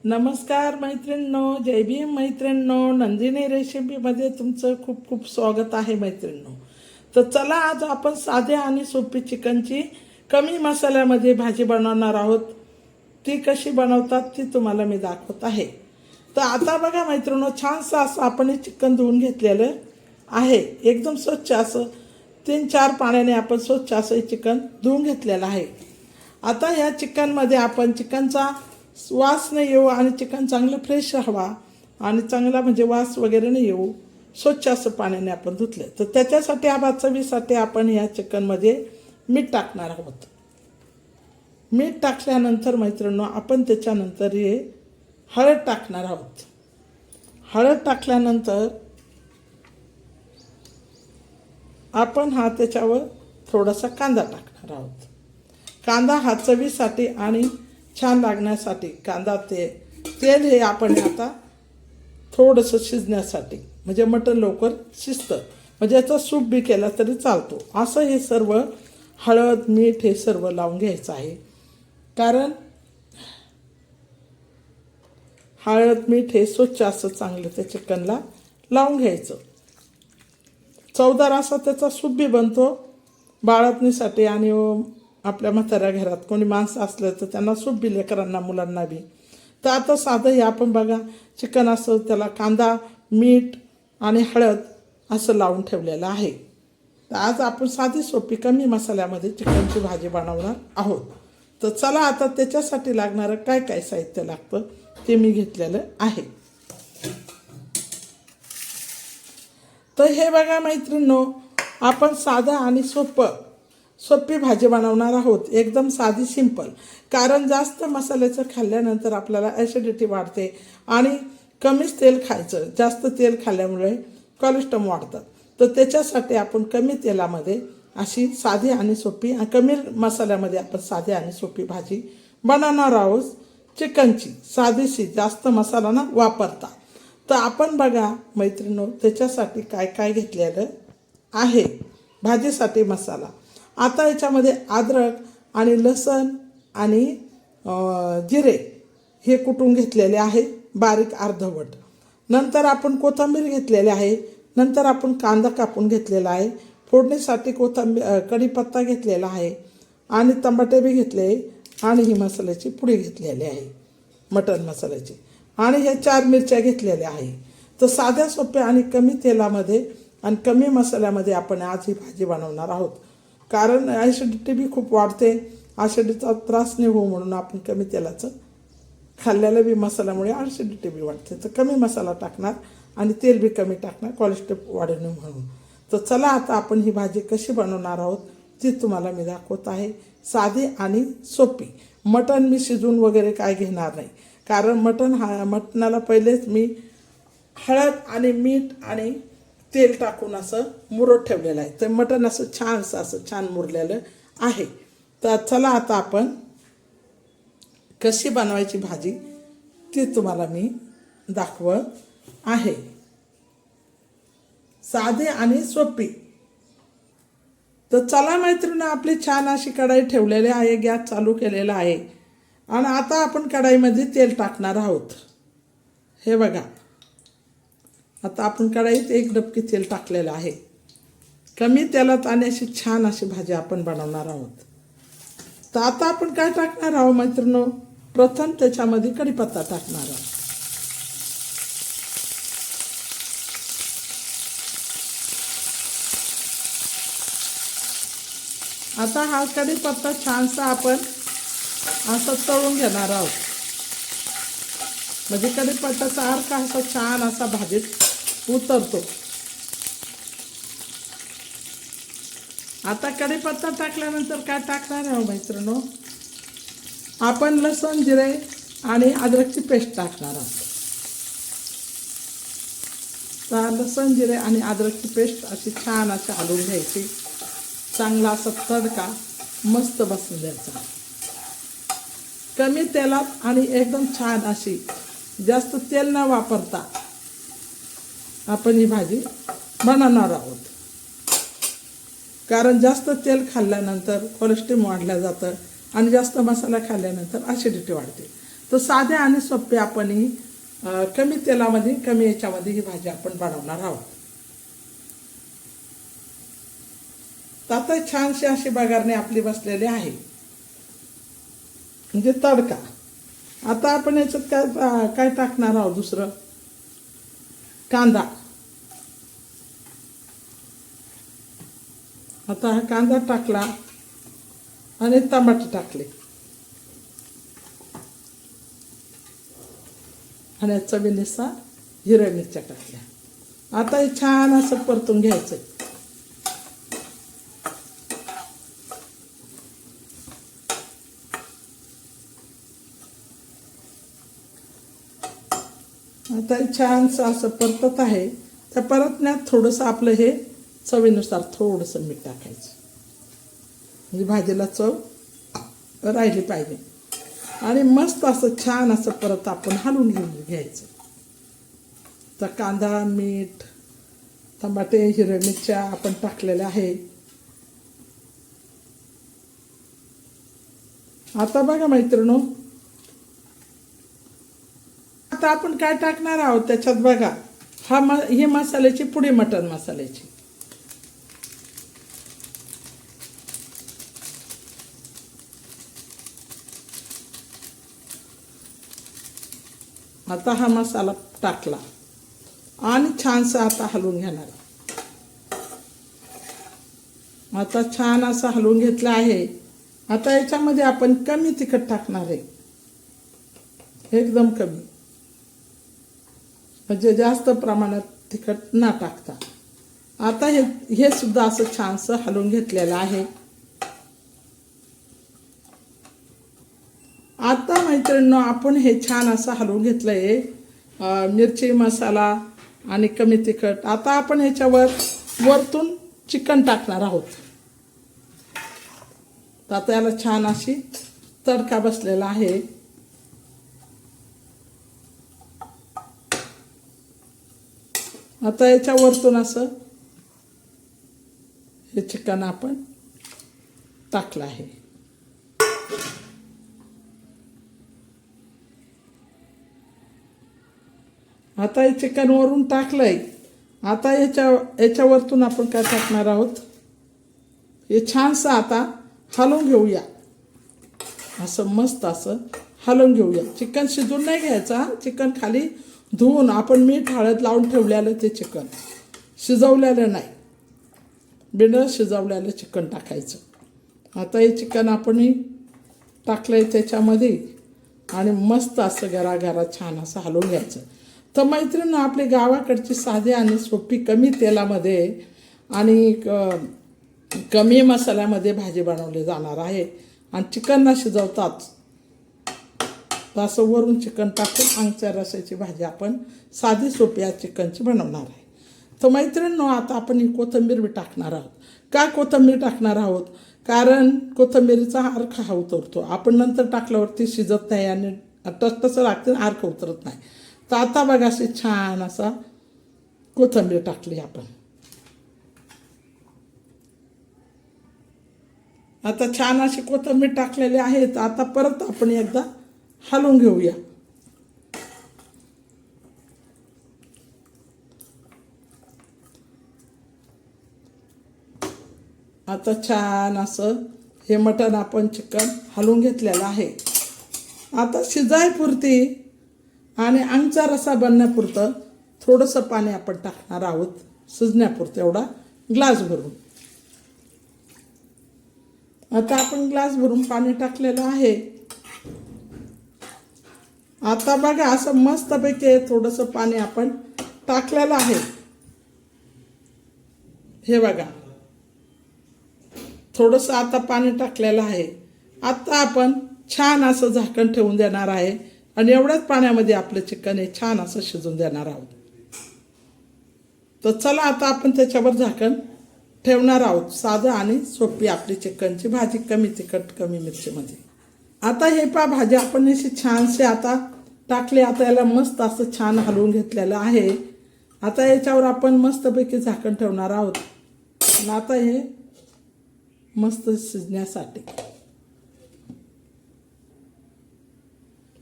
नमस्कार मैत्रिणींनो, जय भीम मैत्रिणींनो. नंदिनी रेसिपीमध्ये तुमचं खूप खूप स्वागत आहे मैत्रिणींनो. तर चला, आज आपण साध्या आणि सोपी चिकनची कमी मसाल्यामध्ये भाजी बनवणार आहोत. ती कशी बनवतात ती तुम्हाला मी दाखवत आहे. तर आता बघा मैत्रिणींनो, छानसं असं आपण हे चिकन धुवून घेतलेलं आहे. एकदम स्वच्छ असं 3-4 पाण्याने आपण स्वच्छ असं हे चिकन धुवून घेतलेलं आहे. आता या चिकनमध्ये आपण चिकनचा वास नाही येऊ आणि चिकन चांगलं फ्रेश राहावा आणि चांगला म्हणजे वास वगैरे नाही येऊ, स्वच्छ असं पाण्याने आपण धुतले. तर त्याच्यासाठी चवीसाठी आपण या चिकनमध्ये मीठ टाकणार आहोत. मीठ टाकल्यानंतर मैत्रिणींनो, आपण त्याच्यानंतर हे हळद टाकणार आहोत. हळद टाकल्यानंतर आपण त्याच्यावर थोडासा कांदा टाकणार आहोत. कांदा हा चवीसाठी आणि छान लागण्यासाठी कांदा तेल हे आपण आता थोडंसं शिजण्यासाठी, म्हणजे मटण लवकर शिजतं, म्हणजे याचा सूप बी केला तरी चालतो. असं हे सर्व हळद मीठ हे सर्व लावून घ्यायचं आहे. कारण हळद मीठ हे स्वच्छ असं चांगलं त्या चिकनला लावून घ्यायचं. चवदार असा त्याचा सूप बी बनतो बाळंतणीसाठी आणि आपल्या म्हाताऱ्या घरात कोणी माणसं असलं तर त्यांना सूप बी, लेकरांना मुलांना बी. तर आता साधं हे आपण बघा चिकन असं त्याला कांदा मीठ आणि हळद असं लावून ठेवलेलं आहे. तर आज आपण साधी सोपी कमी मसाल्यामध्ये चिकनची भाजी बनवणार आहोत. तर चला, आता त्याच्यासाठी लागणारं काय काय साहित्य लागतं ते मी घेतलेलं आहे. तर हे बघा मैत्रिणींनो, आपण साधं आणि सोपी भाजी बनवणार आहोत. एकदम साधी सिंपल. कारण जास्त मसाल्याचं खाल्ल्यानंतर आपल्याला ॲसिडिटी वाढते आणि कमीच तेल खायचं. जास्त तेल खाल्ल्यामुळे कोलेस्ट्रॉल वाढतात. तर त्याच्यासाठी आपण कमी तेलामध्ये अशी साधी आणि सोपी, कमी मसाल्यामध्ये आपण साधी आणि सोपी भाजी बनवणार आहोत चिकनची. साधीशी, जास्त मसाला न वापरता. तर आपण बघा मैत्रिणींनो, त्याच्यासाठी काय काय घेतलेलं आहे भाजीसाठी मसाला. आता याच्यामध्ये अद्रक आणि लसण आणि जिरे हे कुटून घेतलेले आहे बारीक अर्धवट. नंतर आपण कोथिंबीर घेतलेली आहे. नंतर आपण कांदा कापून घेतलेला आहे. फोडणीसाठी कढीपत्ता घेतलेला आहे आणि टमाटे बी घेतले आणि ही मसाल्याची पुडी घेतलेली आहे, मटण मसाल्याची. आणि हे 4 मिरच्या घेतलेल्या आहे. तर साध्या सोप्या आणि कमी तेलामध्ये आणि कमी मसाल्यामध्ये आपण आज ही भाजी बनवणार आहोत. कारण ॲसिडिटी बी खूप वाढते. ॲसिडिटीचा त्रास नाही हो म्हणून आपण कमी तेलाचं खाल्लेलं बी मसाल्यामुळे ॲसिडिटी बी वाढते. तर कमी मसाला टाकणार आणि तेल बी कमी टाकणार, कोलेस्ट्रॉल वाढू नये म्हणून. तर चला, आता आपण ही भाजी कशी बनवणार आहोत ती तुम्हाला मी दाखवत आहे. साधी आणि सोपी. मटण मी शिजवून वगैरे काय घेणार नाही. कारण मटणाला पहिलेच मी हळद आणि मीठ आणि तेल टाकून असं मुरत ठेवलेलं आहे. तर मटण असं छान मुरलेलं आहे. तर चला, आता आपण कशी बनवायची भाजी ती तुम्हाला मी दाखवत आहे. साधी आणि सोपी. तर चला मैत्रिणी, आपली छान अशी कढाई ठेवलेली आहे, गॅस चालू केलेला आहे आणि आता आपण कढाईमध्ये तेल टाकणार आहोत. हे बघा, आता आपण कढाईत 1 डबकी तेल टाकलेलं आहे. कमी तेलात आणि अशी छान अशी भाजी आपण बनवणार आहोत. तर आता आपण काय टाकणार आहोत मैत्रिणींनो, प्रथम त्याच्यामध्ये कढीपत्ता टाकणार आहोत. आता हा कढीपत्ता छानसा आपण असं तळून घेणार आहोत. म्हणजे कढीपत्त्याचा अर्क असा छान असा भाजीत उतरतो. आता कढीपत्ता टाकल्यानंतर काय टाकणार आहोत मैत्रिणींनो, आपण लसूण जिरे आणि अद्रकची पेस्ट टाकणार आहोत. तर लसूण जिरे आणि अद्रकची पेस्ट अशी छान अशी हलवून घ्यायची. चांगला असा तडका मस्त बसून द्यायचा. कमी तेलात आणि एकदम छान अशी, जास्त तेल न वापरता आपण ही भाजी बनवणार आहोत. कारण जास्त तेल खाल्ल्यानंतर कोलेस्ट्रॉल वाढलं जातं आणि जास्त मसाला खाल्ल्यानंतर ॲसिडिटी वाढते. तर साध्या आणि सोप्या आपण ही कमी तेलामध्ये कमी याच्यामध्ये ही भाजी आपण बनवणार आहोत. तर आता छानशी अशी बघारणे आपली बसलेली आहे, म्हणजे तडका. आता आपण याच्यात काय काय टाकणार आहोत, दुसरं कांदा. आता हा कांदा टाकला आणि टमाटे टाकले आणि चवीनुसार हिरव्या मिरच्या टाकल्या. आता हे छान असं परतून घ्यायचं. आता हे छानसं असं परतत आहे. त्या परतण्यात थोडंसं आपलं हे चवीनुसार थोडंसं मीठ टाकायचं, म्हणजे भाजीला चव राहिली पाहिजे. आणि मस्त असं छान असं परत आपण हलवून घेऊन घ्यायचं. तर कांदा, मीठ, टमाटे, हिरव्या मिरच्या आपण टाकलेल्या आहे. आता बघा मैत्रिणो, आता आपण काय टाकणार आहोत त्याच्यात बघा. ही मसाल्याची पुडी, मटण मसाल्याची. आता हा मसाला टाकला आणि छानसा आता हलवून घेणार. आता छान असं हलवून घेतलं आहे. आता याच्यामध्ये आपण कमी तिखट टाकणार आहे, एकदम कमी, म्हणजे जास्त प्रमाणात तिखट न टाकता. आता हे सुद्धा असं छानसं हलवून घेतलेलं आहे. आता मैत्रिणींनो, आपण हे छान असं हलवून घेतलं आहे, मिरची मसाला आणि कमी तिखट. आता आपण ह्याच्यावर वरतून चिकन टाकणार आहोत. तर आता याला छान अशी तडका बसलेला आहे. आता याच्या वरतून असं हे चिकन आपण टाकलं आहे. आता हे चिकन वरून टाकलंय. आता याच्यावरतून आपण काय टाकणार आहोत, हे छानसं आता हलवून घेऊया. असं मस्त असं हलवून घेऊया. चिकन शिजवून नाही घ्यायचा, चिकन खाली धुवून आपण मीठ हळद लावून ठेवलेलं ते चिकन, शिजवलेलं नाही, बिना शिजवलेलं चिकन टाकायचं. आता हे चिकन आपण टाकलंय त्याच्यामध्ये आणि मस्त असं गरागरा छान असं हलवून घ्यायचं. तर मैत्रिणी, आपली गावाकडची साधी आणि सोपी कमी तेलामध्ये आणि कमी मसाल्यामध्ये भाजी बनवली जाणार आहे. आणि चिकनला शिजवतात, तर असं वरून चिकन टाकून अंगच्या रसाची भाजी आपण साधी सोपी या चिकनची बनवणार आहे. तर मैत्रिणींनो, आता आपण ही कोथिंबीर बी टाकणार आहोत. का कोथिंबीर टाकणार आहोत, कारण कोथिंबीरीचा अर्क हा उतरतो. आपण नंतर टाकल्यावरती शिजत नाही आणि तसं लागतं, अर्क उतरत नाही. तर आता बघा अशी छान असा कोथिंबीर टाकली आपण. आता छान अशी कोथिंबीर टाकलेली आहे. तर आता परत आपण एकदा हलवून घेऊया. आता छान असं हे मटण आपण चिकन हलवून घेतलेलं आहे. आता शिजायपुरती आणि अंगचा रसा बनण्यापुरतं थोडंसं पाणी आपण टाकणार आहोत, शिजण्यापुरतं एवढा ग्लास भरून. आता आपण ग्लास भरून पाणी टाकलेलं आहे. आता बघा असं मस्तपैकी थोडंसं पाणी आपण टाकलेलं आहे. हे बघा, थोडंसं आता पाणी टाकलेलं आहे. आता आपण छान असं झाकण ठेवून देणार आहे आणि एवढ्याच पाण्यामध्ये आपलं चिकन हे छान असं शिजून देणार आहोत. तर चला आता आपण त्याच्यावर झाकण ठेवणार आहोत. साधं आणि सोपी आपली चिकनची भाजी, कमी तिखट कमी मिरचीमध्ये. आता हे भाजी आपण अशी छानशी आता टाकली. आता याला मस्त असं छान हलवून घेतलेलं आहे. आता याच्यावर आपण मस्तपैकी झाकण ठेवणार आहोत आणि आता हे मस्त शिजण्यासाठी.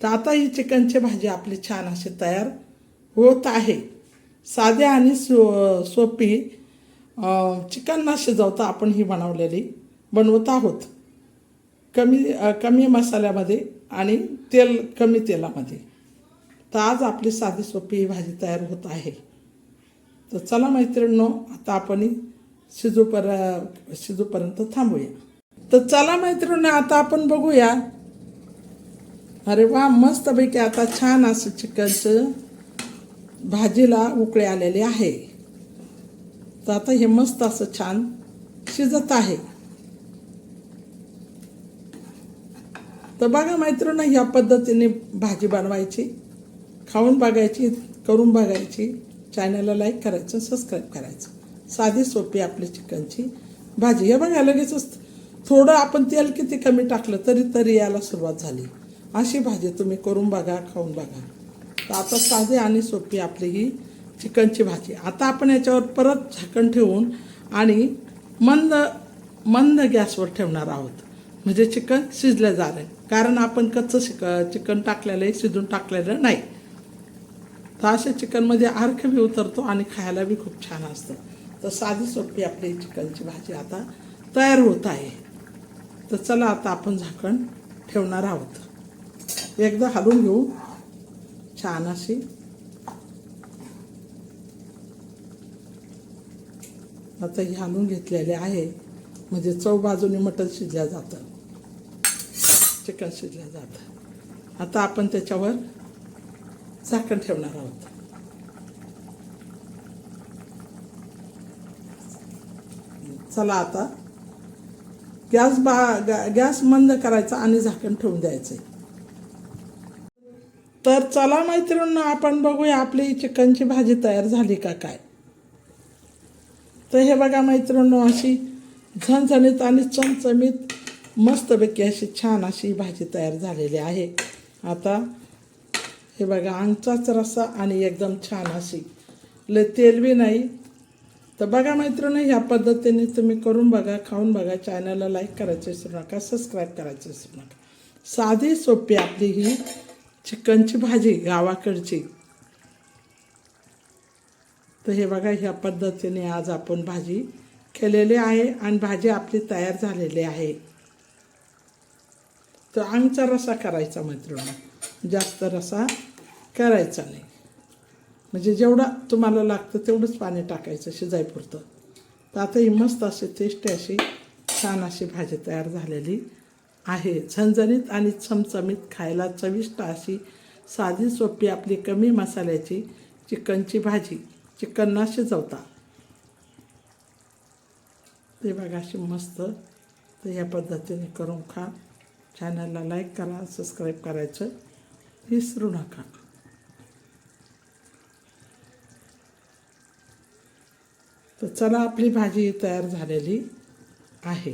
तर आता ही चिकनची भाजी आपली छान अशी तयार होत आहे. साध्या आणि सोपी चिकन न शिजवता आपण ही बनवत आहोत. कमी मसाल्यामध्ये आणि कमी तेलामध्ये. तर आज आपली साधी सोपी ही भाजी तयार होत आहे. तर चला मैत्रिणींनो, आता आपण शिजूपर्यंत थांबूया. तर चला मैत्रिणींनो, आता आपण बघूया. अरे वा, मस्तपैकी आता छान असं चिकनचं भाजीला उकळी आलेली आहे. तर आता हे मस्त असं छान शिजत आहे. तर बघा मैत्रिणींनो, ह्या पद्धतीने भाजी बनवायची, खाऊन बघायची, करून बघायची. चॅनलला लाईक करायचं, सबस्क्राईब करायचं. साधी सोपी आपली चिकनची भाजी. हे बघा, लगेचच थोडं आपण तेल किती कमी टाकलं तरी यायला सुरुवात झाली. अशी भाजी तुम्ही करून बघा, खाऊन बघा. तर आता साधी आणि सोपी आपली ही चिकनची भाजी. आता आपण याच्यावर परत झाकण ठेवून आणि मंद गॅसवर ठेवणार आहोत. म्हणजे चिकन शिजलं जाईल. कारण आपण कच्चं चिकन टाकलेलं आहे, शिजून टाकलेलं नाही. तर अशा चिकनमध्ये अर्क बी उतरतो आणि खायला बी खूप छान असतं. तर साधी सोपी आपली चिकनची भाजी आता तयार होत आहे. तर चला, आता आपण झाकण ठेवणार आहोत. एकदा हलवून घेऊ छान अशी. आता ही हलवून घेतलेले आहे. म्हणजे चव बाजूने मटण शिजलं जातं, चिकन शिजलं जातं. आता आपण त्याच्यावर झाकण ठेवणार आहोत. चला, आता गॅस मंद करायचा आणि झाकण ठेवून द्यायचं. तर चला मैत्रिणींनो, आपण बघूया आपली चिकनची भाजी तयार झाली का काय. तर हे बघा मैत्रिणींनो, अशी झणझणीत आणि चमचमीत मस्तपैकी अशी छान अशी भाजी तयार झालेली आहे. आता हे बघा, अंगचाच रस्सा आणि एकदम छान अशी, लय तेल बी नाही. तर बघा मैत्रिणींनो, ह्या पद्धतीने तुम्ही करून बघा, खाऊन बघा. चॅनलला लाईक करायचं विसरू नका, सबस्क्राईब करायचं विसरू नका. साधी सोपी आपली ही चिकनची भाजी गावाकडची. तर हे बघा, ह्या पद्धतीने आज आपण भाजी केलेली आहे आणि भाजी आपली तयार झालेली आहे. तर अंगचा रस्सा करायचा मैत्रिणींनो, जास्त रस्सा करायचा नाही. म्हणजे जेवढा तुम्हाला लागतं तेवढंच पाणी टाकायचं शिजायपुरतं. तर आता ही मस्त अशी टेस्टी अशी छान अशी भाजी तयार झालेली आहे. झणझणीत आणि चमचमीत, खायला चविष्ट अशी साधी सोपी आपली कमी मसाल्याची चिकनची भाजी. चिकन न शिजवता. ते बघा अशी मस्त. तर ह्या पद्धतीने करून खा. चॅनलला लाईक करा, सबस्क्राईब करायचं विसरू नका. तर चला, आपली भाजी तयार झालेली आहे.